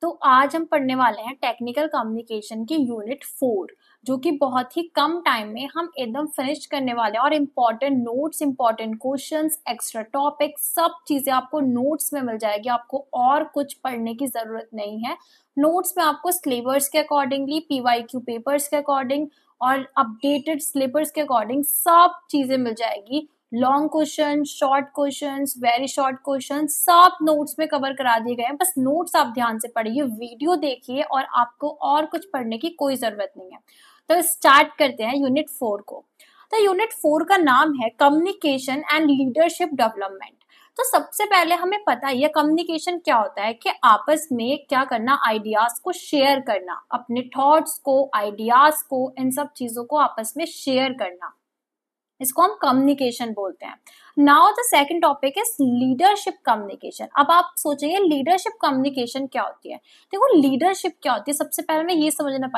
तो आज हम पढ़ने वाले हैं टेक्निकल कम्युनिकेशन की यूनिट 4, जो कि बहुत ही कम टाइम में हम एकदम फिनिश करने वाले हैं। और important notes, important questions, extra topic, सब चीजें आपको नोट्स में मिल जाएगी। आपको और कुछ पढ़ने की जरूरत नहीं है। नोट्स में आपको सिलेबस के अकॉर्डिंगली, पीवाईक्यू पेपर्स के अकॉर्डिंग और अपडेटेड सिलेबस के अकॉर्डिंग सब चीजें मिल जाएगी। Long question, short question, very short question, सब नोट्स में कवर करा दिए गए हैं। बस नोट्स आप ध्यान से पढ़िए, वीडियो देखिए और आपको और कुछ पढ़ने की कोई जरूरत नहीं है। तो स्टार्ट करते हैं यूनिट 4 को। तो यूनिट 4 का नाम है कम्युनिकेशन एंड लीडरशिप डेवलपमेंट। तो सबसे पहले हमें पता है कम्युनिकेशन क्या होता है, कि आपस में क्या करना, आइडियाज को शेयर करना, अपने थॉट्स को, आइडियाज को, इन सब चीजों को आपस में शेयर करना, इसको हम कम्युनिकेशन बोलते हैं। Now the second topic is leadership communication. अब आप सोचेंगे लीडरशिप कम्युनिकेशन क्या होती है। देखो लीडरशिप क्या होती है, सबसे पहले हमें ये समझना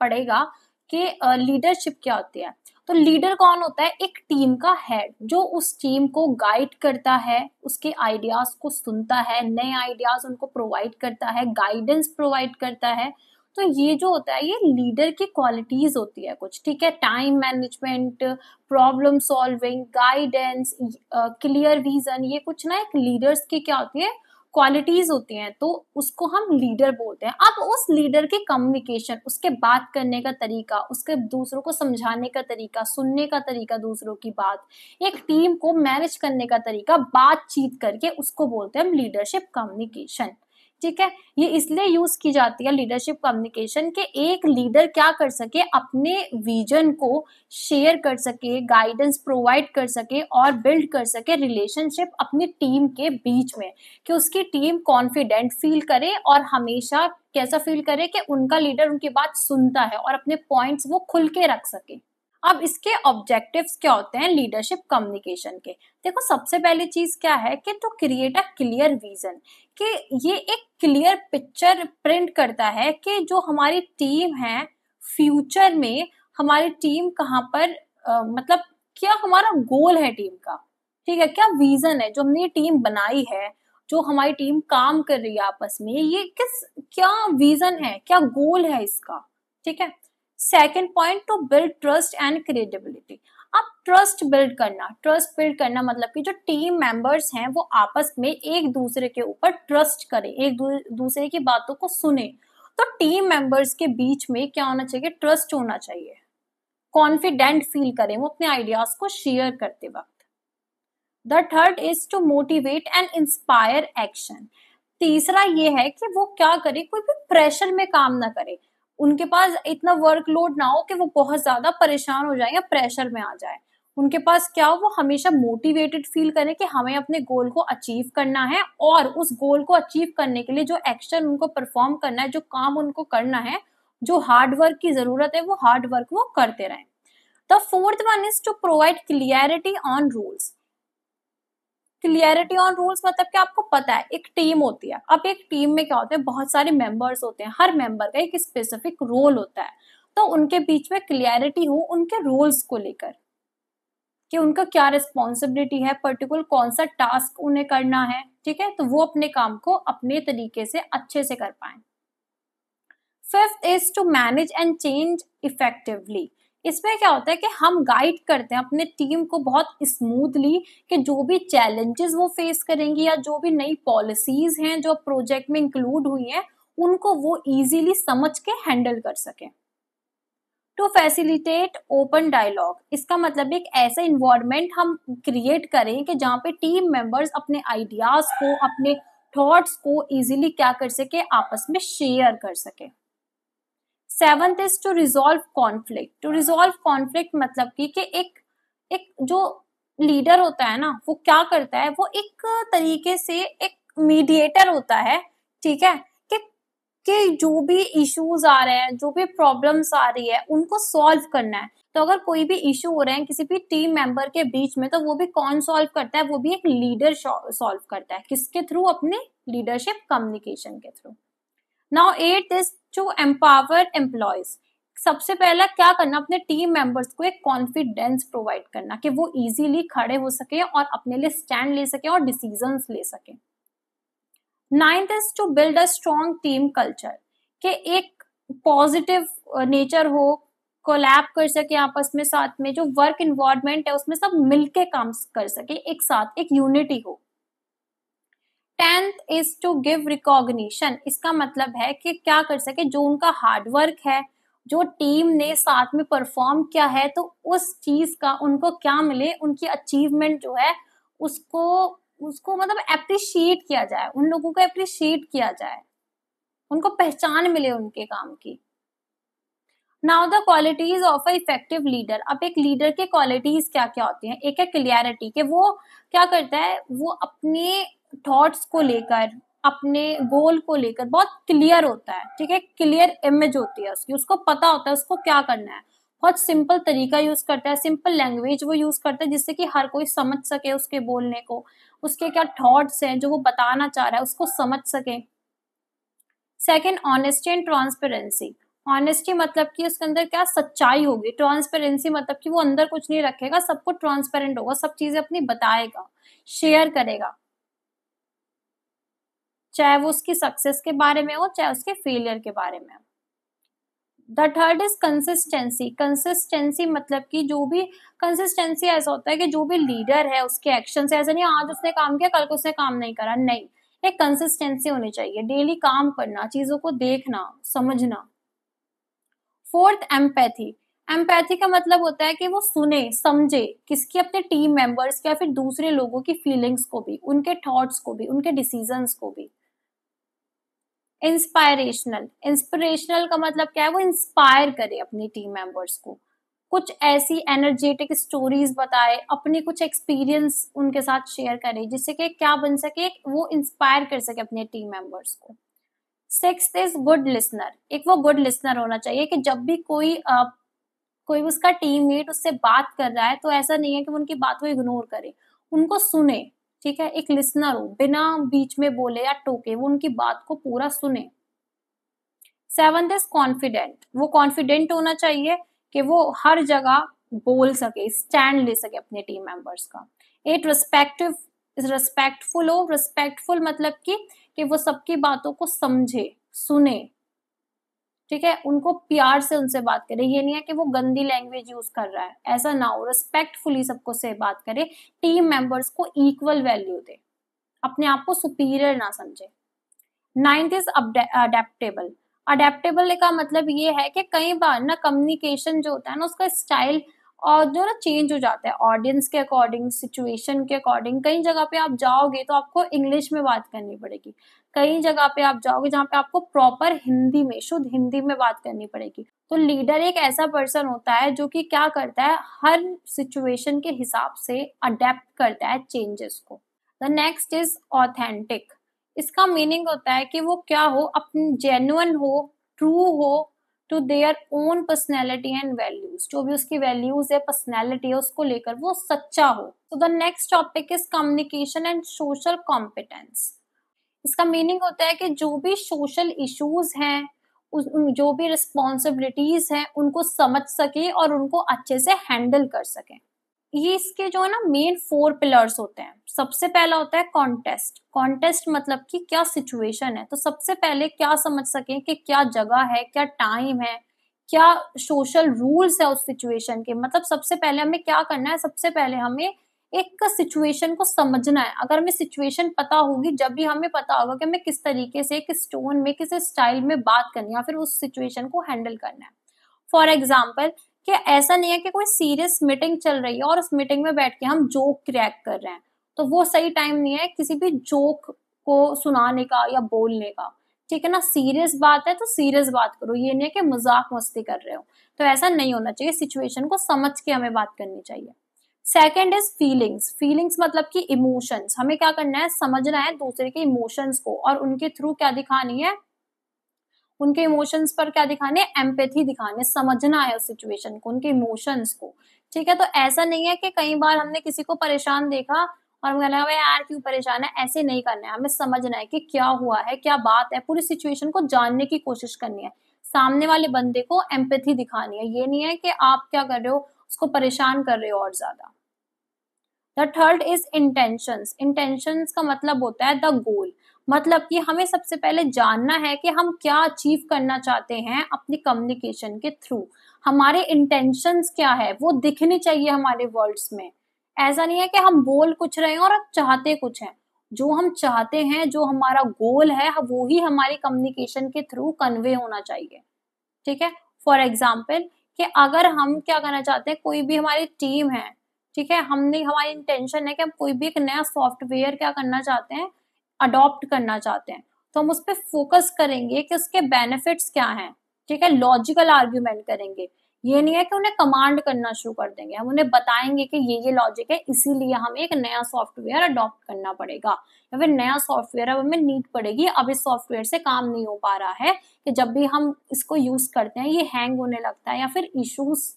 पड़ेगा कि लीडरशिप क्या होती है। तो लीडर कौन होता है, एक टीम का हेड जो उस टीम को गाइड करता है, उसके आइडियाज को सुनता है, नए आइडियाज उनको प्रोवाइड करता है, गाइडेंस प्रोवाइड करता है। तो ये जो होता है ये लीडर की क्वालिटीज होती है कुछ, ठीक है। Time management, problem solving, guidance, clear vision, ये कुछ ना एक लीडर्स की क्या होती है, क्वालिटीज होती हैं। तो उसको हम लीडर बोलते हैं। अब उस लीडर की कम्युनिकेशन, उसके बात करने का तरीका, उसके दूसरों को समझाने का तरीका, सुनने का तरीका, दूसरों की बात, एक टीम को मैनेज करने का तरीका, बातचीत करके, उसको बोलते हैं हम लीडरशिप कम्युनिकेशन, ठीक है। ये इसलिए यूज की जाती है लीडरशिप कम्युनिकेशन के एक लीडर क्या कर सके, अपने विजन को शेयर कर सके, गाइडेंस प्रोवाइड कर सके और बिल्ड कर सके रिलेशनशिप अपनी टीम के बीच में, कि उसकी टीम कॉन्फिडेंट फील करे और हमेशा कैसा फील करे कि उनका लीडर उनकी बात सुनता है और अपने पॉइंट्स वो खुल के रख सके। अब इसके ऑब्जेक्टिव्स क्या होते हैं लीडरशिप कम्युनिकेशन के। देखो सबसे पहली चीज क्या है कि to create a clear vision, कि ये एक क्लियर पिक्चर प्रिंट करता है कि जो हमारी टीम है फ्यूचर में, हमारी टीम कहाँ पर मतलब क्या हमारा गोल है टीम का, ठीक है, क्या विजन है जो हमने ये टीम बनाई है, जो हमारी टीम काम कर रही है आपस में, ये क्या विजन है, क्या गोल है इसका, ठीक है। Second point, to build trust and credibility. अब ट्रस्ट बिल्ड करना मतलब कि जो टीम मेंबर्स हैं वो आपस में एक दूसरे के ऊपर ट्रस्ट करें, एक दूसरे की बातों को सुने। तो टीम मेंबर्स के बीच में क्या होना चाहिए, ट्रस्ट होना चाहिए, कॉन्फिडेंट फील करें वो अपने आइडियाज को शेयर करते वक्त। The third is to motivate and inspire action. तीसरा ये है कि वो क्या करे, कोई भी प्रेशर में काम ना करे, उनके पास इतना वर्कलोड ना हो कि वो बहुत ज्यादा परेशान हो जाए या प्रेशर में आ जाए। उनके पास क्या हो, वो हमेशा मोटिवेटेड फील करें कि हमें अपने गोल को अचीव करना है, और उस गोल को अचीव करने के लिए जो एक्शन उनको परफॉर्म करना है, जो काम उनको करना है, जो हार्ड वर्क की जरूरत है, वो हार्ड वर्क वो करते रहें। The fourth one is to provide clarity on rules. Clarity on rules मतलब कि आपको पता है एक टीम होती है, अब एक टीम में क्या होता है, बहुत सारे मेंबर्स होते हैं, हर मेंबर का एक स्पेसिफिक रोल होता है। तो उनके बीच में क्लियरिटी हो उनके रोल्स को लेकर, कि उनका क्या रिस्पॉन्सिबिलिटी है, पर्टिकुलर कौन सा टास्क उन्हें करना है, ठीक है, तो वो अपने काम को अपने तरीके से अच्छे से कर पाए। Fifth is to manage and change effectively. इसमें क्या होता है कि हम गाइड करते हैं अपने टीम को बहुत स्मूथली, कि जो भी चैलेंजेस वो फेस करेंगी या जो भी नई पॉलिसीज हैं जो प्रोजेक्ट में इंक्लूड हुई हैं, उनको वो इजीली समझ के हैंडल कर सके। टू फैसिलिटेट ओपन डायलॉग, इसका मतलब एक ऐसा इन्वायरमेंट हम क्रिएट करें कि जहाँ पे टीम मेंबर्स अपने आइडियाज को, अपने थॉट्स को इजीली क्या कर सके, आपस में शेयर कर सके। Seventh is to resolve conflict. To resolve conflict मतलब कि एक एक जो लीडर होता है ना, वो क्या करता है, वो एक तरीके से एक मीडिएटर होता है, ठीक है, कि जो भी इश्यूज आ रहे हैं, जो भी प्रॉब्लम्स आ रही है, उनको सॉल्व करना है। तो अगर कोई भी इश्यू हो रहे हैं किसी भी टीम मेंबर के बीच में, तो वो भी कौन सॉल्व करता है, वो भी एक लीडर सॉल्व करता है। किसके थ्रू, अपने लीडरशिप कम्युनिकेशन के through. Now eight is to empower employees. सबसे पहला क्या करना, अपने टीम मेंबर्स को एक कॉन्फिडेंस प्रोवाइड करना, कि वो इजीली खड़े हो सके और अपने लिए स्टैंड ले सके और डिसीजंस ले सके। Ninth is to build a strong team culture, कि एक पॉजिटिव नेचर हो, कोलैब कर सके आपस में, साथ में जो वर्क इन्वायरमेंट है उसमें सब मिलके काम कर सके, एक साथ एक यूनिटी हो। Tenth is to give recognition, इसका मतलब है कि क्या कर सके, जो उनका हार्डवर्क है, जो टीम ने साथ में परफॉर्म किया है, तो उस चीज का उनको क्या मिले, उनकी अचीवमेंट जो है उसको उसको मतलब अप्रिशिएट किया जाए, उन लोगों को अप्रिशिएट किया जाए, उनको पहचान मिले उनके काम की। Now the qualities of a effective leader, अब एक लीडर की क्वालिटीज क्या क्या होती हैं। एक है क्लियरिटी, कि वो क्या करता है, वो अपने थॉट्स को लेकर, अपने गोल को लेकर बहुत क्लियर होता है, ठीक है, क्लियर इमेज होती है उसकी, उसको पता होता है उसको क्या करना है, बहुत सिंपल तरीका यूज करता है, सिंपल लैंग्वेज वो यूज करता है जिससे कि हर कोई समझ सके उसके बोलने को, उसके क्या थॉट्स हैं जो वो बताना चाह रहा है उसको समझ सके। Second, honesty and transparency, honesty मतलब कि उसके अंदर क्या सच्चाई होगी, ट्रांसपेरेंसी मतलब कि वो अंदर कुछ नहीं रखेगा, सबको ट्रांसपेरेंट होगा, सब चीजें अपनी बताएगा, शेयर करेगा, चाहे वो उसकी सक्सेस के बारे में हो चाहे उसके फेलियर के बारे में हो। The third is consistency, consistency मतलब कि जो भी, कंसिस्टेंसी ऐसा होता है कि जो भी लीडर है उसके एक्शन से, ऐसा नहीं आज उसने काम किया कल को उसने काम नहीं करा, नहीं, एक कंसिस्टेंसी होनी चाहिए, डेली काम करना, चीजों को देखना समझना। फोर्थ, एम्पैथी, एम्पैथी का मतलब होता है कि वो सुने समझे किसकी, अपने टीम मेंबर्स के या फिर दूसरे लोगों की फीलिंग्स को भी, उनके थॉट्स को भी, उनके डिसीजंस को भी। इंस्पायरेशनल, इंस्पिरेशनल का मतलब क्या है, वो इंस्पायर करे अपनी टीम मेंबर्स को, कुछ ऐसी एनर्जेटिक स्टोरीज बताए, अपने कुछ एक्सपीरियंस उनके साथ शेयर करे जिससे कि क्या बन सके, वो इंस्पायर कर सके अपने टीम मेंबर्स को। सिक्स्थ इज गुड लिसनर, एक वो गुड लिसनर होना चाहिए कि जब भी कोई उसका टीममेट उससे बात कर रहा है तो ऐसा नहीं है कि वो उनकी बात को इग्नोर करे, उनको सुने, ठीक है, एक लिसनर हो, बिना बीच में बोले या टोके वो उनकी बात को पूरा सुने। सेवंथ इज कॉन्फिडेंट, वो कॉन्फिडेंट होना चाहिए कि वो हर जगह बोल सके, स्टैंड ले सके अपने टीम मेंबर्स का। एट, रिस्पेक्टिव, रिस्पेक्टफुल हो, रिस्पेक्टफुल मतलब कि वो सबकी बातों को समझे सुने, ठीक है, उनको प्यार से उनसे बात करे, ये नहीं है कि वो गंदी लैंग्वेज यूज कर रहा है, ऐसा ना हो, रिस्पेक्टफुली सबको से बात करे, टीम मेंबर्स को इक्वल वैल्यू दे, अपने आप को सुपीरियर ना समझे। नाइन्थ इज अडेप्टेबल, अडेप्टेबल का मतलब ये है कि कई बार ना कम्युनिकेशन जो होता है ना उसका स्टाइल और जो ना चेंज हो जाता है ऑडियंस के अकॉर्डिंग, सिचुएशन के अकॉर्डिंग, कई जगह पे आप जाओगे तो आपको इंग्लिश में बात करनी पड़ेगी, कई जगह पे आप जाओगे जहाँ पे आपको प्रॉपर हिंदी में, शुद्ध हिंदी में बात करनी पड़ेगी। तो लीडर एक ऐसा पर्सन होता है जो कि क्या करता है, हर सिचुएशन के हिसाब से अडेप्ट करता है चेंजेस को। द नेक्स्ट इज ऑथेंटिक, इसका मीनिंग होता है कि वो क्या हो, अपनी जेन्युइन हो, ट्रू हो to their own personality and values, जो भी उसकी वैल्यूज है, पर्सनैलिटी है, उसको लेकर वो सच्चा हो। तो the next topic is communication and social competence, इसका मीनिंग होता है कि जो भी सोशल इश्यूज हैं, जो भी रिस्पॉन्सिबिलिटीज हैं उनको समझ सके और उनको अच्छे से हैंडल कर सके। ये इसके जो है ना मेन 4 पिलर्स होते हैं। सबसे पहला होता है कॉन्टेस्ट, कॉन्टेस्ट मतलब कि क्या सिचुएशन है, तो सबसे पहले क्या समझ सके कि क्या जगह है, क्या टाइम है, क्या सोशल रूल्स है उस सिचुएशन के, मतलब सबसे पहले हमें क्या करना है, सबसे पहले हमें एक सिचुएशन को समझना है। अगर हमें सिचुएशन पता होगी, जब भी हमें पता होगा कि हमें किस तरीके से, किस टोन में, किस स्टाइल में बात करनी है या फिर उस सिचुएशन को हैंडल करना है। फॉर एग्जाम्पल, कि ऐसा नहीं है कि कोई सीरियस मीटिंग चल रही है और उस मीटिंग में बैठ के हम जोक क्रैक कर रहे हैं, तो वो सही टाइम नहीं है किसी भी जोक को सुनाने का या बोलने का, ठीक है ना, सीरियस बात है तो सीरियस बात करो, ये नहीं है कि मजाक मस्ती कर रहे हो, तो ऐसा नहीं होना चाहिए, सिचुएशन को समझ के हमें बात करनी चाहिए। सेकेंड इज फीलिंग्स, फीलिंग्स मतलब कि इमोशंस, हमें क्या करना है, समझना है दूसरे के इमोशंस को और उनके थ्रू क्या दिखानी है, उनके इमोशंस पर क्या दिखाने, एम्पैथी दिखाने, समझना है उस सिचुएशन को, उनके इमोशंस को, ठीक है। तो ऐसा नहीं है कि कई बार हमने किसी को परेशान देखा और हम कहना है यार क्यों परेशान है, ऐसे नहीं करना है, हमें समझना है कि क्या हुआ है, क्या बात है, पूरी सिचुएशन को जानने की कोशिश करनी है, सामने वाले बंदे को एम्पैथी दिखानी है, ये नहीं है कि आप क्या कर रहे हो, उसको परेशान कर रहे हो और ज्यादा। The third is intentions, intentions का मतलब होता है द गोल, मतलब कि हमें सबसे पहले जानना है कि हम क्या अचीव करना चाहते हैं अपनी कम्युनिकेशन के थ्रू। हमारे इंटेंशंस क्या है वो दिखनी चाहिए हमारे वर्ड्स में। ऐसा नहीं है कि हम बोल कुछ रहे हैं और चाहते कुछ हैं। जो हम चाहते हैं, जो हमारा गोल है, वो ही हमारी कम्युनिकेशन के थ्रू कन्वे होना चाहिए। ठीक है। फॉर एग्जाम्पल कि अगर हम क्या करना चाहते हैं, कोई भी हमारी टीम है, ठीक है, हमने हमारी इंटेंशन है कि हम कोई भी एक नया सॉफ्टवेयर क्या करना चाहते हैं, अडॉप्ट करना चाहते हैं, तो हम उस पर फोकस करेंगे कि उसके बेनिफिट्स क्या हैं। ठीक है, लॉजिकल आर्ग्यूमेंट करेंगे। ये नहीं है कि उन्हें कमांड करना शुरू कर देंगे, हम उन्हें बताएंगे कि ये लॉजिक है, इसीलिए हमें एक नया सॉफ्टवेयर अडॉप्ट करना पड़ेगा, या फिर नया सॉफ्टवेयर अब हमें नीड पड़ेगी, अब इस सॉफ्टवेयर से काम नहीं हो पा रहा है, कि जब भी हम इसको यूज करते हैं ये हैंग होने लगता है या फिर इश्यूज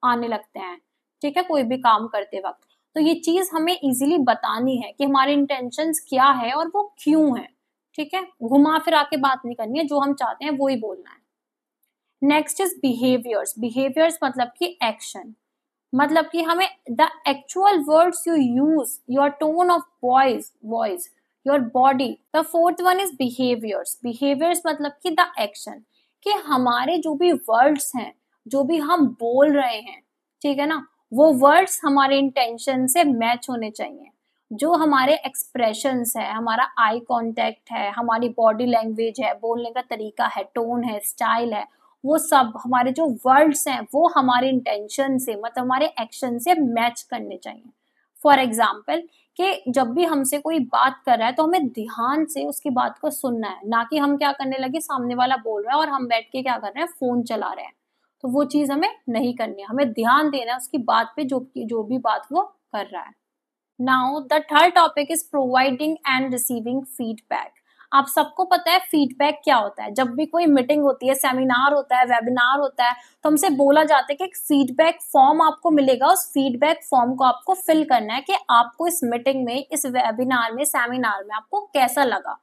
आने लगते हैं। ठीक है, कोई भी काम करते वक्त। तो ये चीज हमें इजीली बतानी है कि हमारे इंटेंशंस क्या है और वो क्यों है। ठीक है, घुमा फिरा के बात नहीं करनी है, जो हम चाहते हैं वो ही बोलना है। Next is behaviours. बिहेवियर्स मतलब कि एक्शन, मतलब कि हमें the actual words you use, your tone of voice, your body. The fourth one is behaviours. Behaviours मतलब कि द एक्शन, कि हमारे जो भी वर्ड्स हैं, जो भी हम बोल रहे हैं, ठीक है ना, वो वर्ड्स हमारे इंटेंशन से मैच होने चाहिए। जो हमारे एक्सप्रेशंस है, हमारा आई कांटेक्ट है, हमारी बॉडी लैंग्वेज है, बोलने का तरीका है, टोन है, स्टाइल है, वो सब हमारे जो वर्ड्स हैं वो हमारे इंटेंशन से, मतलब हमारे एक्शन से मैच करने चाहिए। फॉर एग्जाम्पल कि जब भी हमसे कोई बात कर रहा है तो हमें ध्यान से उसकी बात को सुनना है, ना कि हम क्या करने लगे, सामने वाला बोल रहा है और हम बैठ के क्या कर रहे हैं, फोन चला रहे हैं। तो वो चीज हमें नहीं करनी है, हमें ध्यान देना है उसकी बात पे, जो भी बात वो कर रहा है। Now the third topic is providing and receiving feedback. आप सबको पता है फीडबैक क्या होता है। जब भी कोई मीटिंग होती है, सेमिनार होता है, वेबिनार होता है, तो हमसे बोला जाता है कि एक फीडबैक फॉर्म आपको मिलेगा, उस फीडबैक फॉर्म को आपको फिल करना है कि आपको इस मीटिंग में, इस वेबिनार में, सेमिनार में आपको कैसा लगा,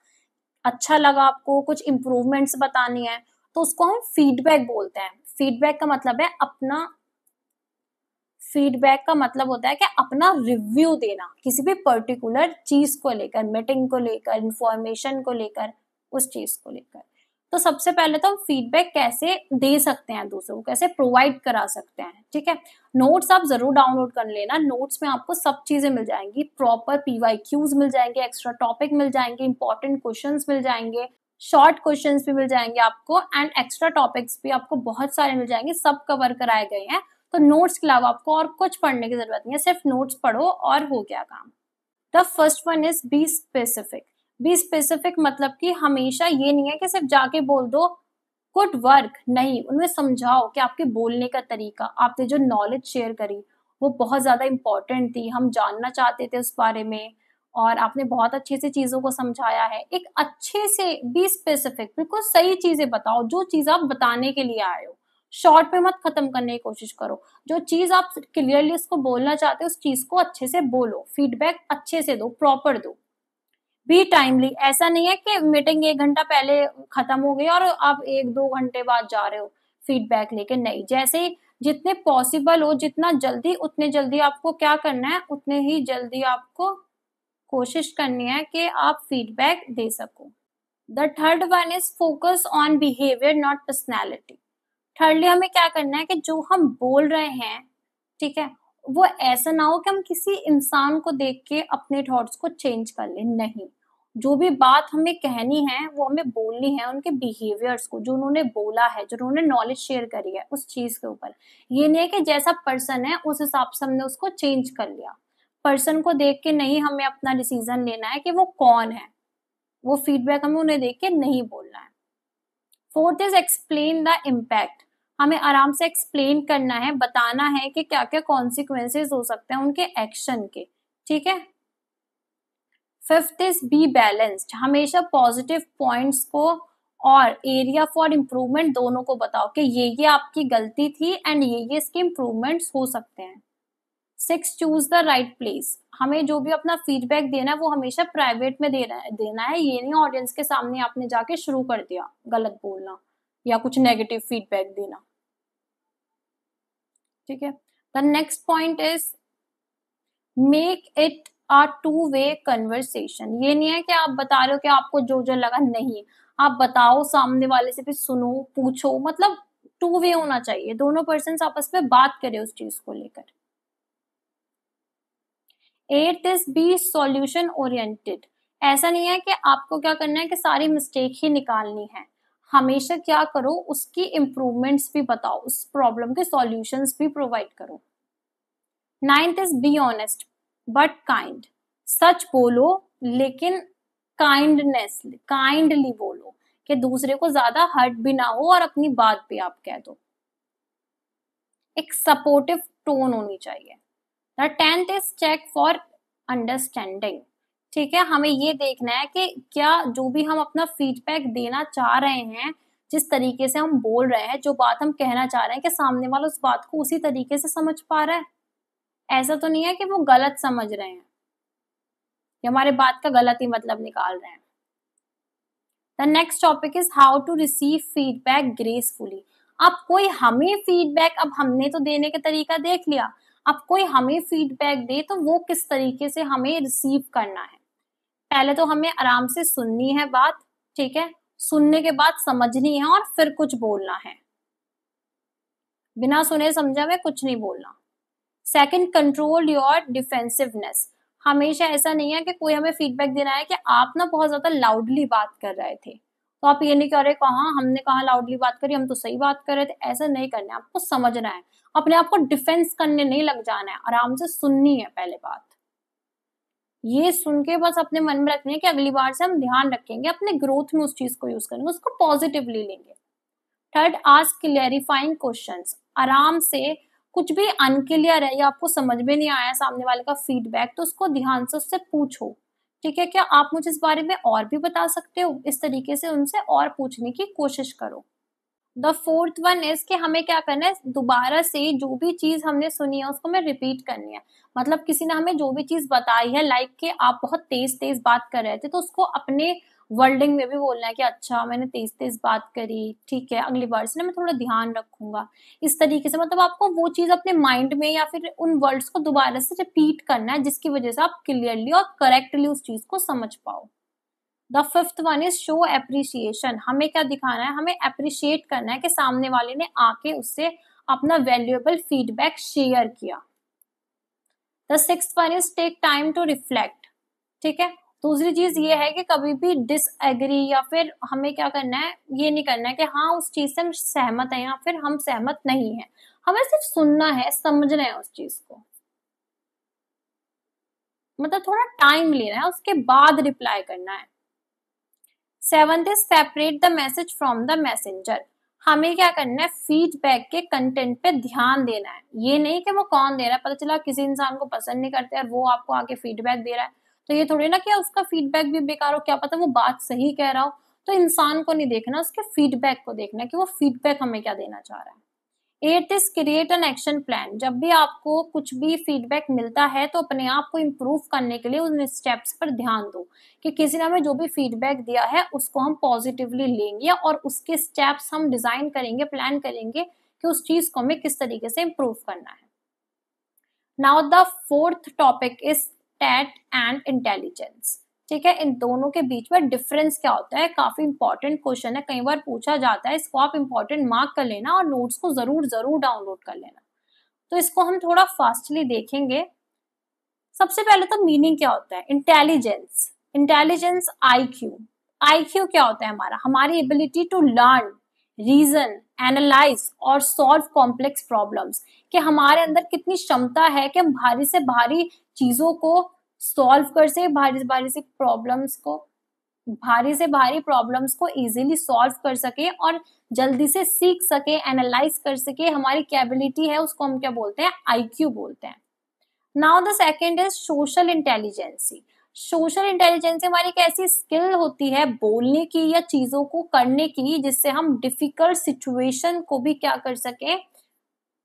अच्छा लगा, आपको कुछ इंप्रूवमेंट्स बतानी है, तो उसको हम फीडबैक बोलते हैं। फीडबैक का मतलब है अपना, फीडबैक का मतलब होता है कि अपना रिव्यू देना किसी भी पर्टिकुलर चीज को लेकर, मीटिंग को लेकर, इंफॉर्मेशन को लेकर, उस चीज को लेकर। तो सबसे पहले तो हम फीडबैक कैसे दे सकते हैं, दूसरों को कैसे प्रोवाइड करा सकते हैं। ठीक है, नोट्स आप जरूर डाउनलोड कर लेना। नोट्स में आपको सब चीजें मिल जाएंगी, प्रॉपर PYQs मिल जाएंगे, एक्स्ट्रा टॉपिक मिल जाएंगे, इंपॉर्टेंट क्वेश्चंस मिल जाएंगे, शॉर्ट क्वेश्चंस भी मिल जाएंगे आपको, एंड एक्स्ट्रा टॉपिक्स भी आपको बहुत सारे मिल जाएंगे, सब कवर कराए गए हैं। तो नोट्स के अलावा आपको और कुछ पढ़ने की जरूरत नहीं है, सिर्फ नोट्स पढ़ो और हो गया काम। The first one is be specific. Be specific मतलब कि हमेशा ये नहीं है कि सिर्फ जाके बोल दो गुड वर्क, नहीं, उन्हें समझाओ कि आपके बोलने का तरीका, आपने जो नॉलेज शेयर करी वो बहुत ज्यादा इंपॉर्टेंट थी, हम जानना चाहते थे उस बारे में, और आपने बहुत अच्छे से चीजों को समझाया है। एक अच्छे से बी स्पेसिफिक, बिल्कुल सही चीजें बताओ, जो चीज आप बताने के लिए आए हो। शॉर्ट में मत खत्म करने की कोशिश करो, जो चीज आप क्लियरली उसको बोलना चाहते हो उस चीज को अच्छे से बोलो, फीडबैक अच्छे से दो, प्रॉपर दो। बी टाइमली, ऐसा नहीं है कि मीटिंग 1 घंटा पहले खत्म हो गई और आप 1-2 घंटे बाद जा रहे हो फीडबैक लेके, नहीं, जैसे ही जितने पॉसिबल हो, जितना जल्दी, उतने जल्दी आपको क्या करना है, उतने ही जल्दी आपको कोशिश करनी है कि आप फीडबैक दे सको। The third one is focus on behaviour not personality. Thirdly हमें क्या करना है कि जो हम बोल रहे हैं, ठीक है, वो ऐसा ना हो कि हम किसी इंसान को देख के अपने थॉट्स को चेंज कर लें, नहीं। जो भी बात हमें कहनी है वो हमें बोलनी है उनके बिहेवियर्स को, जो उन्होंने बोला है, जो उन्होंने नॉलेज शेयर करी है उस चीज के ऊपर। ये नहीं है कि जैसा पर्सन है उस हिसाब से हमने उसको चेंज कर लिया। पर्सन को देख के नहीं हमें अपना डिसीजन लेना है कि वो कौन है, वो फीडबैक हमें उन्हें देख के नहीं बोलना है। Fourth is explain the impact. हमें आराम से एक्सप्लेन करना है, बताना है कि क्या क्या कॉन्सिक्वेंसेज हो सकते हैं उनके एक्शन के। ठीक है। Fifth is be balanced. हमेशा पॉजिटिव पॉइंट्स को और एरिया फॉर इम्प्रूवमेंट दोनों को बताओ कि ये आपकी गलती थी एंड ये इसके इम्प्रूवमेंट्स हो सकते हैं। 6, चूज द राइट प्लेस। हमें जो भी अपना फीडबैक देना है वो हमेशा प्राइवेट में देना है, ये नहीं ऑडियंस के सामने आपने जाके शुरू कर दिया गलत बोलना या कुछ नेगेटिव फीडबैक देना। ठीक है। The next point is make it a two way conversation. ये नहीं है कि आप बता रहे हो कि आपको जो जो लगा, नहीं, आप बताओ, सामने वाले से भी सुनो, पूछो, मतलब टू वे होना चाहिए, दोनों पर्सन आपस में बात करें उस चीज को लेकर। 8th is B solution oriented. ऐसा नहीं है कि आपको क्या करना है कि सारी मिस्टेक ही निकालनी है, हमेशा क्या करो, उसकी इंप्रूवमेंट्स भी बताओ, उस प्रॉब्लम के सॉल्यूशंस भी प्रोवाइड करो। 9th is be honest but kind. सच बोलो लेकिन काइंडली बोलो, कि दूसरे को ज्यादा हर्ट भी ना हो और अपनी बात भी आप कह दो। एक सपोर्टिव टोन होनी चाहिए। The 10th is check for understanding. ठीक है, हमें ये देखना है कि क्या जो भी हम अपना फीडबैक देना चाह रहे हैं, जिस तरीके से हम बोल रहे हैं, जो बात हम कहना चाह रहे हैं, कि सामने वाला उस बात को उसी तरीके से समझ पा रहा है। ऐसा तो नहीं है कि वो गलत समझ रहे हैं या हमारे बात का गलत ही मतलब निकाल रहे हैं। The next topic is how to receive feedback gracefully. अब कोई हमें फीडबैक, अब हमने तो देने का तरीका देख लिया, अब कोई हमें फीडबैक दे तो वो किस तरीके से हमें रिसीव करना है। पहले तो हमें आराम से सुननी है बात, ठीक है, सुनने के बाद समझनी है और फिर कुछ बोलना है, बिना सुने समझे हमें कुछ नहीं बोलना। Second, control your defensiveness. हमेशा ऐसा नहीं है कि कोई हमें फीडबैक दे रहा है कि आप ना बहुत ज्यादा लाउडली बात कर रहे थे, तो आप ये नहीं कह रहे कहा हमने कहा लाउडली बात करी, हम तो सही बात कर रहे थे। ऐसा नहीं करना है, आपको समझना है, अपने आप को डिफेंस करने नहीं लग जाना है, आराम से सुननी है पहले बात। ये सुन के बस अपने मन में रखनी है कि अगली बार से हम ध्यान रखेंगे, अपने ग्रोथ में उस चीज को यूज करेंगे, उसको पॉजिटिवली लेंगे। Third, ask clarifying questions. आराम से कुछ भी अनक्लियर है या आपको समझ में नहीं आया सामने वाले का फीडबैक, तो उसको ध्यान से उससे पूछो, ठीक है, क्या आप मुझे इस बारे में और भी बता सकते हो, इस तरीके से उनसे और पूछने की कोशिश करो। द फोर्थ वन इज कि हमें क्या करना है, दोबारा से जो भी चीज हमने सुनी है उसको हमें रिपीट करनी है। मतलब किसी ने हमें जो भी चीज बताई है, लाइक कि आप बहुत तेज तेज बात कर रहे थे, तो उसको अपने वर्डिंग में भी बोलना है कि अच्छा मैंने तेज तेज बात करी, ठीक है, अगली बार से ना मैं थोड़ा ध्यान रखूंगा, इस तरीके से। मतलब आपको वो चीज अपने माइंड में या फिर उन वर्ड्स को दोबारा से रिपीट करना है, जिसकी वजह से आप क्लियरली और करेक्टली उस चीज को समझ पाओ। The fifth one is show appreciation. हमें क्या दिखाना है, हमें अप्रिशिएट करना है कि सामने वाले ने आके उससे अपना वैल्यूएबल फीडबैक शेयर किया। The sixth one is take time to reflect. ठीक है, दूसरी चीज ये है कि कभी भी डिसएग्री या फिर हमें क्या करना है, ये नहीं करना है कि हाँ उस चीज से हम सहमत है या फिर हम सहमत नहीं है, हमें सिर्फ सुनना है, समझना है उस चीज को, मतलब थोड़ा टाइम लेना है, उसके बाद रिप्लाई करना है। Seventh is separate the message from the messenger. हमें क्या करना है, फीडबैक के कंटेंट पे ध्यान देना है, ये नहीं कि वो कौन दे रहा है, पता चला किसी इंसान को पसंद नहीं करते और वो आपको आके फीडबैक दे रहा है, तो ये थोड़ी ना कि उसका फीडबैक भी बेकार हो, क्या पता वो बात सही कह रहा हो। तो इंसान को नहीं देखना, उसके फीडबैक को देखना है कि वो फीडबैक हमें क्या देना चाह रहा है। 8th is create an action plan. जब भी आपको कुछ भी फीडबैक मिलता है तो अपने आप को इम्प्रूव करने के लिए उन स्टेप्स पर ध्यान दो, कि किसी ने हमें जो भी फीडबैक दिया है उसको हम पॉजिटिवली लेंगे और उसके स्टेप्स हम डिजाइन करेंगे, प्लान करेंगे कि उस चीज को हमें किस तरीके से इम्प्रूव करना है। Now the fourth topic is टैट एंड इंटेलिजेंस। ठीक है, इन दोनों के बीच में डिफरेंस क्या होता है, काफी इंपॉर्टेंट क्वेश्चन है, कई बार पूछा जाता है, इसको आप इंपॉर्टेंट मार्क कर लेना और नोट्स को जरूर जरूर डाउनलोड कर लेना। तो इसको हम थोड़ा फास्टली देखेंगे। सबसे पहले तो मीनिंग क्या होता है, इंटेलिजेंस। Intelligence IQ. आईक्यू क्या होता है, हमारी ability to learn, reason, analyse और सॉल्व कॉम्प्लेक्स प्रॉब्लम्स, कि हमारे अंदर कितनी क्षमता है कि हम भारी से भारी चीजों को सॉल्व कर सके, भारी से भारी प्रॉब्लम्स को इजीली सॉल्व कर सके और जल्दी से सीख सके, एनालाइज कर सके, हमारी कैपेबिलिटी है, उसको हम क्या बोलते हैं, आईक्यू बोलते हैं। Now the second is social intelligence. Social intelligence हमारी एक ऐसी स्किल होती है बोलने की या चीजों को करने की, जिससे हम डिफिकल्ट सिचुएशन को भी क्या कर सके,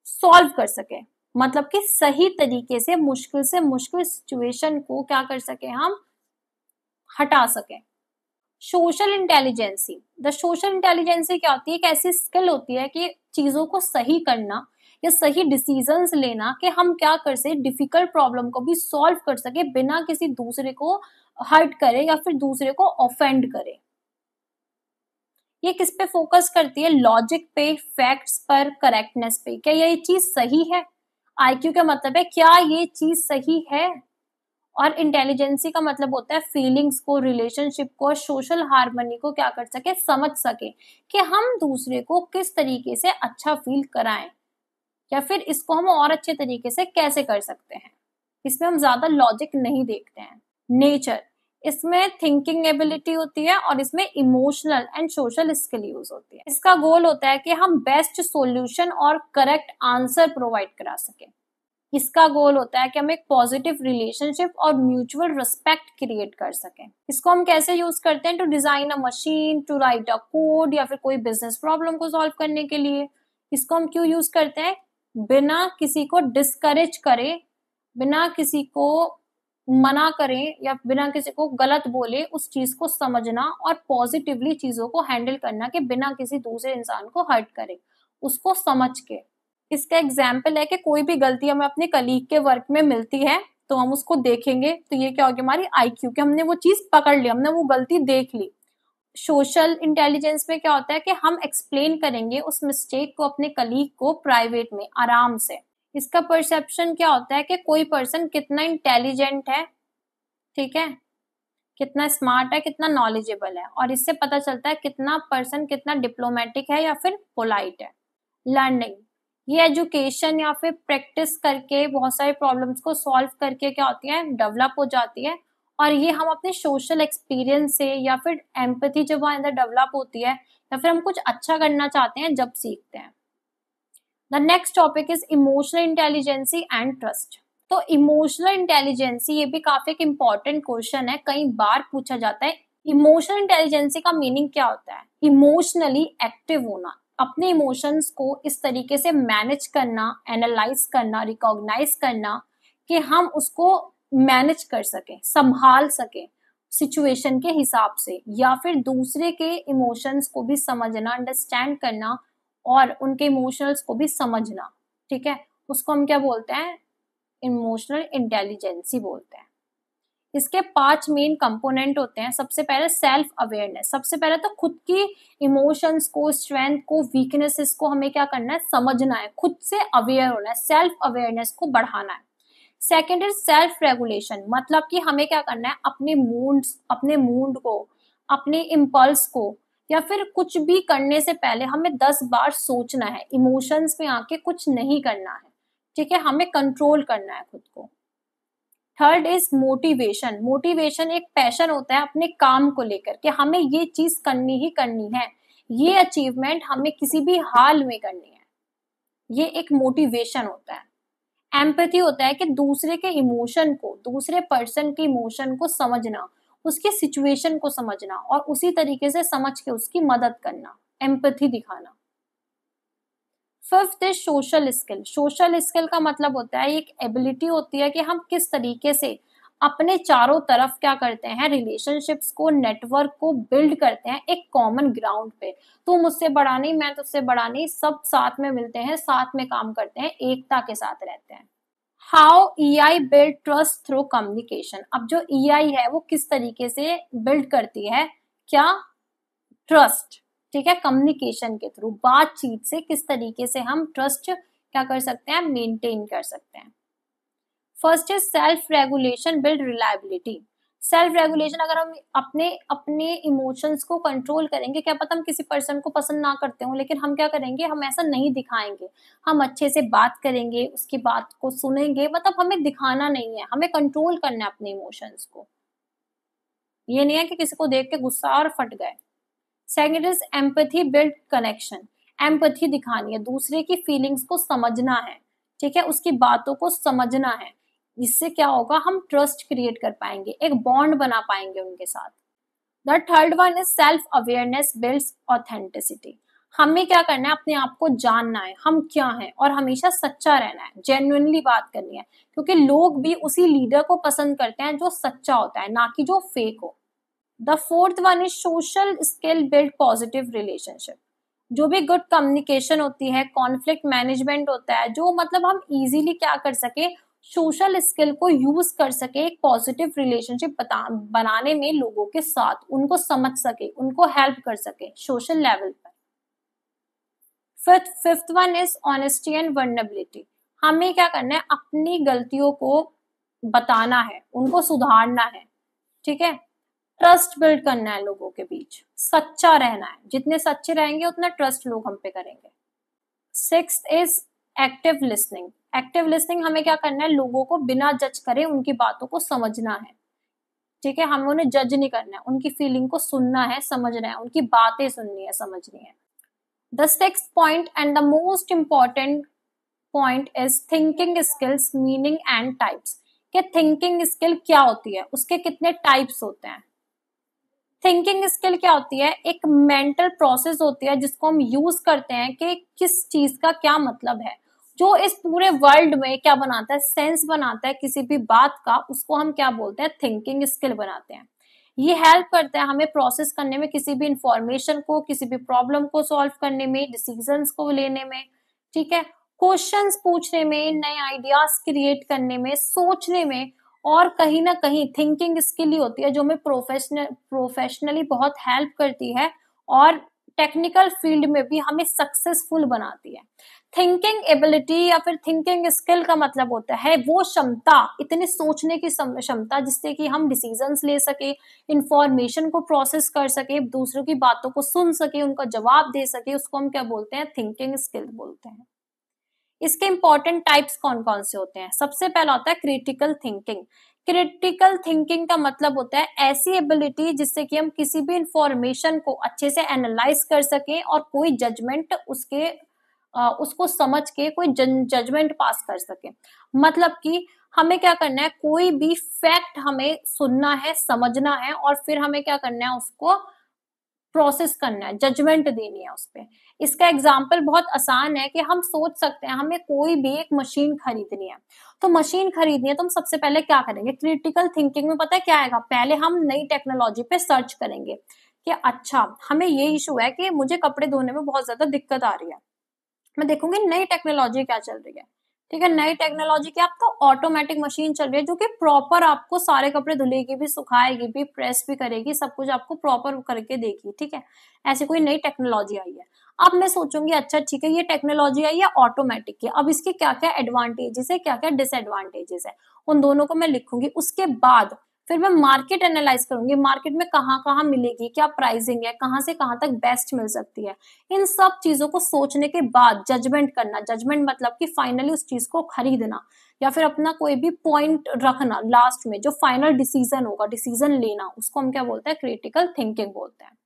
सॉल्व कर सके, मतलब कि सही तरीके से मुश्किल सिचुएशन को क्या कर सके, हम हटा सके। Social intelligence, the social intelligence क्या होती है, एक ऐसी स्किल होती है कि चीजों को सही करना या सही डिसीजंस लेना कि हम क्या कर सके, डिफिकल्ट प्रॉब्लम को भी सॉल्व कर सके बिना किसी दूसरे को हर्ट करे या फिर दूसरे को ऑफेंड करे। ये किस पे फोकस करती है, लॉजिक पे, फैक्ट्स पर, करेक्टनेस पे, क्या ये चीज सही है। आईक्यू का मतलब है क्या ये चीज सही है, और इंटेलिजेंसी का मतलब होता है फीलिंग्स को, रिलेशनशिप को और सोशल हार्मनी को क्या कर सके, समझ सके कि हम दूसरे को किस तरीके से अच्छा फील कराएं या फिर इसको हम और अच्छे तरीके से कैसे कर सकते हैं। इसमें हम ज्यादा लॉजिक नहीं देखते हैं। नेचर, इसमें थिंकिंग एबिलिटी होती है और इसमें emotional and social skill use होती है। इसका गोल होता है कि हम बेस्ट सॉल्यूशन और करेक्ट आंसर प्रोवाइड करा सके। इसका गोल होता है कि हम एक पॉजिटिव रिलेशनशिप और म्यूचुअल रिस्पेक्ट क्रिएट कर सकें। इसको हम कैसे यूज करते हैं, to design a machine, to write a code या फिर कोई बिजनेस प्रॉब्लम को सॉल्व करने के लिए। इसको हम क्यों यूज करते हैं, बिना किसी को डिस्करेज करे, बिना किसी को मना करें या बिना किसी को गलत बोले, उस चीज को समझना और पॉजिटिवली चीजों को हैंडल करना कि बिना किसी दूसरे इंसान को हर्ट करे, उसको समझ के। इसका एग्जाम्पल है कि कोई भी गलती हमें अपने कलीग के वर्क में मिलती है तो हम उसको देखेंगे तो ये क्या होगी, हमारी आईक्यू, कि हमने वो चीज पकड़ ली, हमने वो गलती देख ली। सोशल इंटेलिजेंस में क्या होता है कि हम एक्सप्लेन करेंगे उस मिस्टेक को अपने कलीग को प्राइवेट में आराम से। इसका परसेप्शन क्या होता है कि कोई पर्सन कितना इंटेलिजेंट है, ठीक है, कितना स्मार्ट है, कितना नॉलेजेबल है, और इससे पता चलता है कितना पर्सन कितना डिप्लोमेटिक है या फिर पोलाइट है। लर्निंग, ये एजुकेशन या फिर प्रैक्टिस करके बहुत सारे प्रॉब्लम्स को सॉल्व करके क्या होती है, डेवलप हो जाती है, और ये हम अपने सोशल एक्सपीरियंस से या फिर एम्पैथी जब वहां अंदर डेवलप होती है या फिर हम कुछ अच्छा करना चाहते हैं जब सीखते हैं। The next topic is emotional intelligence and trust. तो इमोशनल इंटेलिजेंसी, ये भी काफी एक इम्पोर्टेंट क्वेश्चन है, कई बार पूछा जाता है। इमोशनल इंटेलिजेंसी का मीनिंग क्या होता है, इमोशनली एक्टिव होना, अपने इमोशंस को इस तरीके से मैनेज करना, एनालाइज करना, रिकॉग्नाइज करना कि हम उसको मैनेज कर सके, संभाल सके सिचुएशन के हिसाब से, या फिर दूसरे के इमोशंस को भी समझना, अंडरस्टैंड करना और उनके इमोशंस को भी समझना, ठीक है, उसको हम क्या बोलते हैं, इमोशनल इंटेलिजेंसी बोलते हैं। इसके 5 मेन कंपोनेंट होते हैं। सबसे पहले सेल्फ अवेयरनेस, सबसे पहले तो खुद की इमोशंस को, स्ट्रेंथ को, वीकनेसेस को हमें क्या करना है, समझना है, खुद से अवेयर होना है, सेल्फ अवेयरनेस को बढ़ाना है। सेकेंड इज सेल्फ रेगुलेशन, मतलब कि हमें क्या करना है, अपने मूड को, अपने इम्पल्स को या फिर कुछ भी करने से पहले हमें 10 बार सोचना है, इमोशंस में आके कुछ नहीं करना है, ठीक है, हमें कंट्रोल करना है खुद को। थर्ड इज मोटिवेशन, मोटिवेशन एक पैशन होता है अपने काम को लेकर कि हमें ये चीज करनी ही करनी है, ये अचीवमेंट हमें किसी भी हाल में करनी है, ये एक मोटिवेशन होता है। एम्पैथी होता है कि दूसरे के इमोशन को, दूसरे पर्सन के इमोशन को समझना, उसके सिचुएशन को समझना और उसी तरीके से समझ के उसकी मदद करना, एम्पैथी दिखाना। Fifth is social skill. Social skill का मतलब होता है एक एबिलिटी होती है कि हम किस तरीके से अपने चारों तरफ क्या करते हैं, रिलेशनशिप्स को, नेटवर्क को बिल्ड करते हैं एक कॉमन ग्राउंड पे। तू मुझसे बड़ा नहीं, मैं तुझसे बड़ा नहीं, सब साथ में मिलते हैं, साथ में काम करते हैं, एकता के साथ रहते हैं। How EI build trust through communication. अब जो EI है वो किस तरीके से बिल्ड करती है, क्या, ट्रस्ट, ठीक है, कम्युनिकेशन के थ्रू, बातचीत से किस तरीके से हम ट्रस्ट क्या कर सकते हैं, मेंटेन कर सकते हैं। First is self regulation build reliability. Self regulation, अगर हम अपने अपने इमोशंस को कंट्रोल करेंगे, क्या पता हम किसी पर्सन को पसंद ना करते हो, लेकिन हम क्या करेंगे, हम ऐसा नहीं दिखाएंगे, हम अच्छे से बात करेंगे, उसकी बात को सुनेंगे, मतलब हमें दिखाना नहीं है, हमें कंट्रोल करना है अपने इमोशंस को। ये नहीं है कि किसी को देख के गुस्सा और फट गए। Second is empathy build connection. Empathy दिखानी है, दूसरे की फीलिंग्स को समझना है, ठीक है, उसकी बातों को समझना है, इससे क्या होगा, हम ट्रस्ट क्रिएट कर पाएंगे, एक बॉन्ड बना पाएंगे उनके साथ। The third one is self awareness builds authenticity. हमें क्या करना है, अपने आप को जानना है, हम क्या हैं, और हमेशा सच्चा रहना है, जेन्युइनली बात करनी है, क्योंकि लोग भी उसी लीडर को पसंद करते हैं जो सच्चा होता है, ना कि जो फेक हो। The fourth one is social skill build positive relationship. जो भी गुड कम्युनिकेशन होती है, कॉन्फ्लिक्ट मैनेजमेंट होता है, जो मतलब हम इजीली क्या कर सके, सोशल स्किल को यूज कर सके एक पॉजिटिव रिलेशनशिप बनाने में लोगों के साथ, उनको समझ सके, उनको हेल्प कर सके सोशल लेवल पर। Fifth one is honesty and vulnerability. हमें क्या करना है, अपनी गलतियों को बताना है, उनको सुधारना है, ठीक है। ट्रस्ट बिल्ड करना है लोगों के बीच, सच्चा रहना है, जितने सच्चे रहेंगे उतना ट्रस्ट लोग हम पे करेंगे। Sixth is active listening. Active listening हमें क्या करना है, लोगों को बिना जज करे उनकी बातों को समझना है, ठीक है। हमें उन्हें जज नहीं करना है, उनकी फीलिंग को सुनना है, समझना है, उनकी बातें सुननी है, समझनी है। The sixth point and the most important point is thinking skills, meaning and types. कि थिंकिंग स्किल क्या होती है, उसके कितने टाइप्स होते हैं। थिंकिंग स्किल क्या होती है, एक मेंटल प्रोसेस होती है जिसको हम यूज करते हैं कि किस चीज का क्या मतलब है, जो इस पूरे वर्ल्ड में क्या बनाता है, सेंस बनाता है किसी भी बात का, उसको हम क्या बोलते हैं, थिंकिंग स्किल बनाते हैं। ये हेल्प करता है हमें प्रोसेस करने में, किसी भी इंफॉर्मेशन को, किसी भी प्रॉब्लम को सॉल्व करने में, डिसीजंस को लेने में, ठीक है, क्वेश्चंस पूछने में, नए आइडियाज क्रिएट करने में, सोचने में। और कहीं ना कहीं थिंकिंग स्किल ही होती है जो हमें प्रोफेशनली बहुत हेल्प करती है और टेक्निकल फील्ड में भी हमें सक्सेसफुल बनाती है। थिंकिंग एबिलिटी या फिर थिंकिंग स्किल का मतलब होता है वो क्षमता, इतने सोचने की क्षमता जिससे कि हम डिसीजंस ले सके, इंफॉर्मेशन को प्रोसेस कर सके, दूसरों की बातों को सुन सके, उनका जवाब दे सके, उसको हम क्या बोलते हैं, थिंकिंग स्किल बोलते हैं। इसके इंपॉर्टेंट टाइप्स कौन कौन से होते हैं, सबसे पहला होता है क्रिटिकल थिंकिंग। क्रिटिकल थिंकिंग का मतलब होता है ऐसी एबिलिटी जिससे कि हम किसी भी इंफॉर्मेशन को अच्छे से एनालाइज कर सकें और कोई जजमेंट उसको समझ के कोई जजमेंट पास कर सके। मतलब कि हमें क्या करना है, कोई भी फैक्ट हमें सुनना है, समझना है और फिर हमें क्या करना है, उसको प्रोसेस करना है, जजमेंट देनी है उस पे। इसका एग्जाम्पल बहुत आसान है कि हम सोच सकते हैं हमें कोई भी एक मशीन खरीदनी है, तो मशीन खरीदनी है तो हम सबसे पहले क्या करेंगे, क्रिटिकल थिंकिंग में पता है क्या आएगा, पहले हम नई टेक्नोलॉजी पे सर्च करेंगे कि अच्छा हमें ये इशू है कि मुझे कपड़े धोने में बहुत ज्यादा दिक्कत आ रही है, मैं देखूंगी नई टेक्नोलॉजी क्या चल रही है, ठीक है। नई टेक्नोलॉजी क्या, आप तो ऑटोमेटिक मशीन चल रही है जो कि प्रॉपर आपको सारे कपड़े धुलेगी भी, सुखाएगी भी, प्रेस भी करेगी, सब कुछ आपको प्रॉपर करके देगी, ठीक है। ऐसी कोई नई टेक्नोलॉजी आई है। अब मैं सोचूंगी अच्छा ठीक है ये टेक्नोलॉजी आई है ऑटोमेटिक की, अब इसके क्या क्या एडवांटेजेस है, क्या क्या डिसएडवांटेजेस है, उन दोनों को मैं लिखूंगी। उसके बाद फिर मैं मार्केट एनालाइज करूंगी, मार्केट में कहाँ कहाँ मिलेगी, क्या प्राइसिंग है, कहाँ से कहाँ तक बेस्ट मिल सकती है। इन सब चीजों को सोचने के बाद जजमेंट करना, जजमेंट मतलब कि फाइनली उस चीज को खरीदना या फिर अपना कोई भी पॉइंट रखना, लास्ट में जो फाइनल डिसीजन होगा, डिसीजन लेना, उसको हम क्या बोलते हैं, क्रिटिकल थिंकिंग बोलते हैं।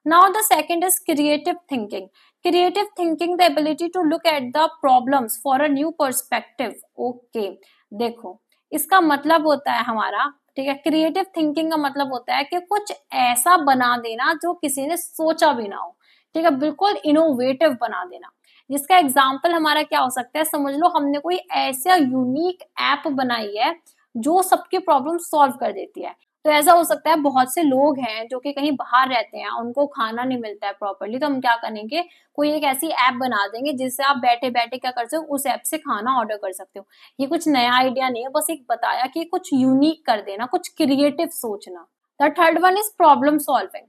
Now the second is creative thinking. Creative thinking the ability to look at the problems for a new perspective. Okay, देखो इसका मतलब होता है हमारा, ठीक है, क्रिएटिव थिंकिंग का मतलब होता है कि कुछ ऐसा बना देना जो किसी ने सोचा भी ना हो, ठीक है, बिल्कुल इनोवेटिव बना देना। जिसका एग्जाम्पल हमारा क्या हो सकता है, समझ लो हमने कोई ऐसा यूनिक ऐप बनाई है जो सबकी प्रॉब्लम सॉल्व कर देती है। तो ऐसा हो सकता है बहुत से लोग हैं जो कि कहीं बाहर रहते हैं, उनको खाना नहीं मिलता है प्रॉपरली, तो हम क्या करेंगे, कोई एक ऐसी ऐप बना देंगे जिससे आप बैठे बैठे क्या कर सकते हो, उस ऐप से खाना ऑर्डर कर सकते हो। ये कुछ नया आइडिया नहीं है, बस एक बताया कि कुछ यूनिक कर देना, कुछ क्रिएटिव सोचना। The third one is problem solving.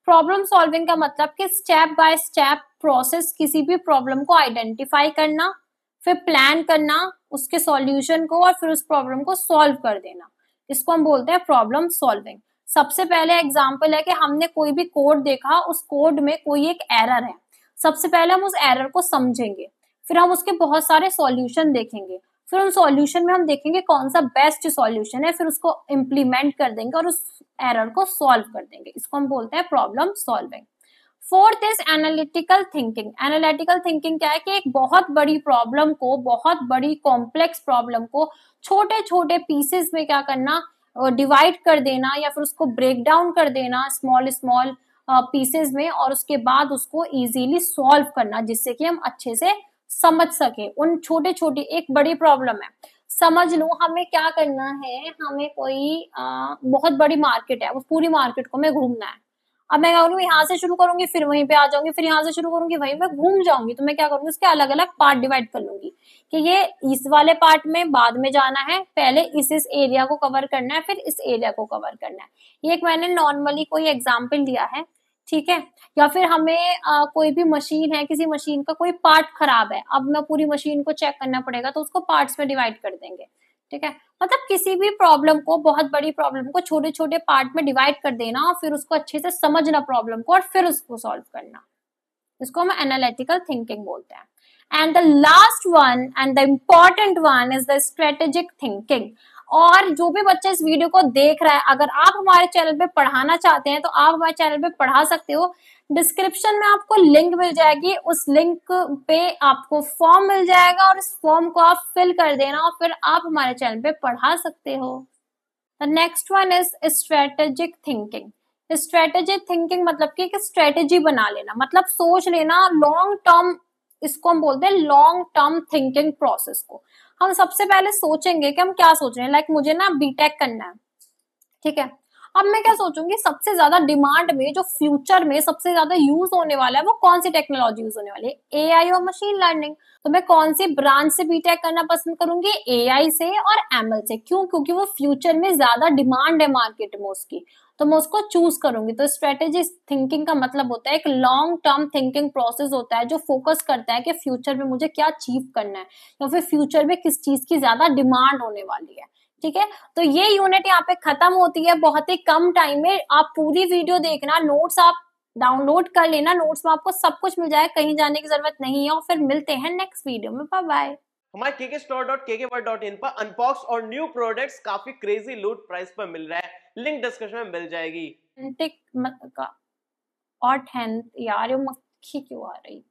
Problem solving का मतलब कि स्टेप बाय स्टेप प्रोसेस, किसी भी प्रॉब्लम को आइडेंटिफाई करना, फिर प्लान करना उसके सॉल्यूशन को और फिर उस प्रॉब्लम को सॉल्व कर देना, इसको हम बोलते हैं प्रॉब्लम सॉल्विंग। सबसे पहले एग्जांपल है कि हमने कोई भी कोड देखा, उस कोड में कोई एक एरर है, सबसे पहले हम उस एरर को समझेंगे, फिर हम उसके बहुत सारे सॉल्यूशन देखेंगे, फिर उन सॉल्यूशन में हम देखेंगे कौन सा बेस्ट सॉल्यूशन है, फिर उसको इम्प्लीमेंट कर देंगे और उस एरर को सॉल्व कर देंगे, इसको हम बोलते हैं problem solving. Fourth is analytical thinking. Analytical thinking क्या है कि एक बहुत बड़ी प्रॉब्लम को, बहुत बड़ी कॉम्प्लेक्स प्रॉब्लम को छोटे छोटे पीसेस में क्या करना, डिवाइड कर देना या फिर उसको ब्रेक डाउन कर देना स्मॉल स्मॉल पीसेस में, और उसके बाद उसको इजीली सॉल्व करना जिससे कि हम अच्छे से समझ सके उन छोटे छोटे। एक बड़ी प्रॉब्लम है, समझ लो हमें क्या करना है, हमें कोई बहुत बड़ी मार्केट है, उस पूरी मार्केट को हमें घूमना है। अब मैं क्या करूंगी, यहाँ से शुरू करूंगी फिर वहीं पे आ जाऊंगी, फिर यहाँ से शुरू करूंगी वहीं पे घूम जाऊंगी। तो मैं क्या करूंगी, उसके अलग अलग पार्ट डिवाइड कर लूंगी कि ये इस वाले पार्ट में बाद में जाना है, पहले इस एरिया को कवर करना है, फिर इस एरिया को कवर करना है। ये एक मैंने नॉर्मली कोई एग्जाम्पल दिया है, ठीक है। या फिर हमें कोई भी मशीन है, किसी मशीन का कोई पार्ट खराब है, अब मैं पूरी मशीन को चेक करना पड़ेगा, तो उसको पार्ट्स में डिवाइड कर देंगे, ठीक है। मतलब किसी भी प्रॉब्लम को, बहुत बड़ी प्रॉब्लम को छोटे छोटे पार्ट में डिवाइड कर देना और फिर उसको अच्छे से समझना प्रॉब्लम को और फिर उसको सॉल्व करना, इसको हम एनालिटिकल थिंकिंग बोलते हैं। And the last one and the important one is the strategic thinking. और जो भी बच्चा इस वीडियो को देख रहा है, अगर आप हमारे चैनल पे पढ़ाना चाहते हैं तो आप हमारे चैनल पे पढ़ा सकते हो। डिस्क्रिप्शन में आपको लिंक मिल जाएगी, उस लिंक पे आपको फॉर्म मिल जाएगा और इस फॉर्म को आप फिल कर देना और फिर आप हमारे चैनल पे पढ़ा सकते हो। The next one is strategic thinking. Strategic thinking मतलब कि एक स्ट्रेटेजी बना लेना, मतलब सोच लेना लॉन्ग टर्म, इसको हम बोलते हैं लॉन्ग टर्म थिंकिंग प्रोसेस को। हम सबसे पहले सोचेंगे कि हम क्या सोच रहे हैं, लाइक मुझे ना बीटेक करना है, ठीक है। अब मैं क्या सोचूंगी, सबसे ज्यादा डिमांड में, जो फ्यूचर में सबसे ज्यादा यूज होने वाला है, वो कौन सी टेक्नोलॉजी यूज होने वाली है, एआई और मशीन लर्निंग। तो मैं कौन सी ब्रांच से बीटेक करना पसंद करूंगी, एआई से और एमएल से। क्यों? क्योंकि वो फ्यूचर में ज्यादा डिमांड है मार्केट में उसकी, तो मैं उसको चूज करूंगी। तो स्ट्रेटेजी थिंकिंग का मतलब होता है एक लॉन्ग टर्म थिंकिंग प्रोसेस होता है, जो फोकस करता है कि फ्यूचर में मुझे क्या अचीव करना है या फिर फ्यूचर में किस चीज की ज्यादा डिमांड होने वाली है, ठीक है। तो ये यूनिट यहाँ पे खत्म होती है बहुत ही कम टाइम में। आप पूरी वीडियो देखना, नोट्स आप डाउनलोड कर लेना, नोट्स में आपको सब कुछ मिल जाएगा, कहीं जाने की जरूरत नहीं है। और फिर मिलते हैं नेक्स्ट वीडियो में, बाय बाय। हमारे kkstore.kkworld.in पर अनबॉक्स और न्यू प्रोडक्ट्स काफी क्रेजी लूट प्राइस पर मिल रहा है, लिंक डिस्क्रिप्शन में मिल जाएगी। और 10th यार, ये मक्खी क्यों आ रही।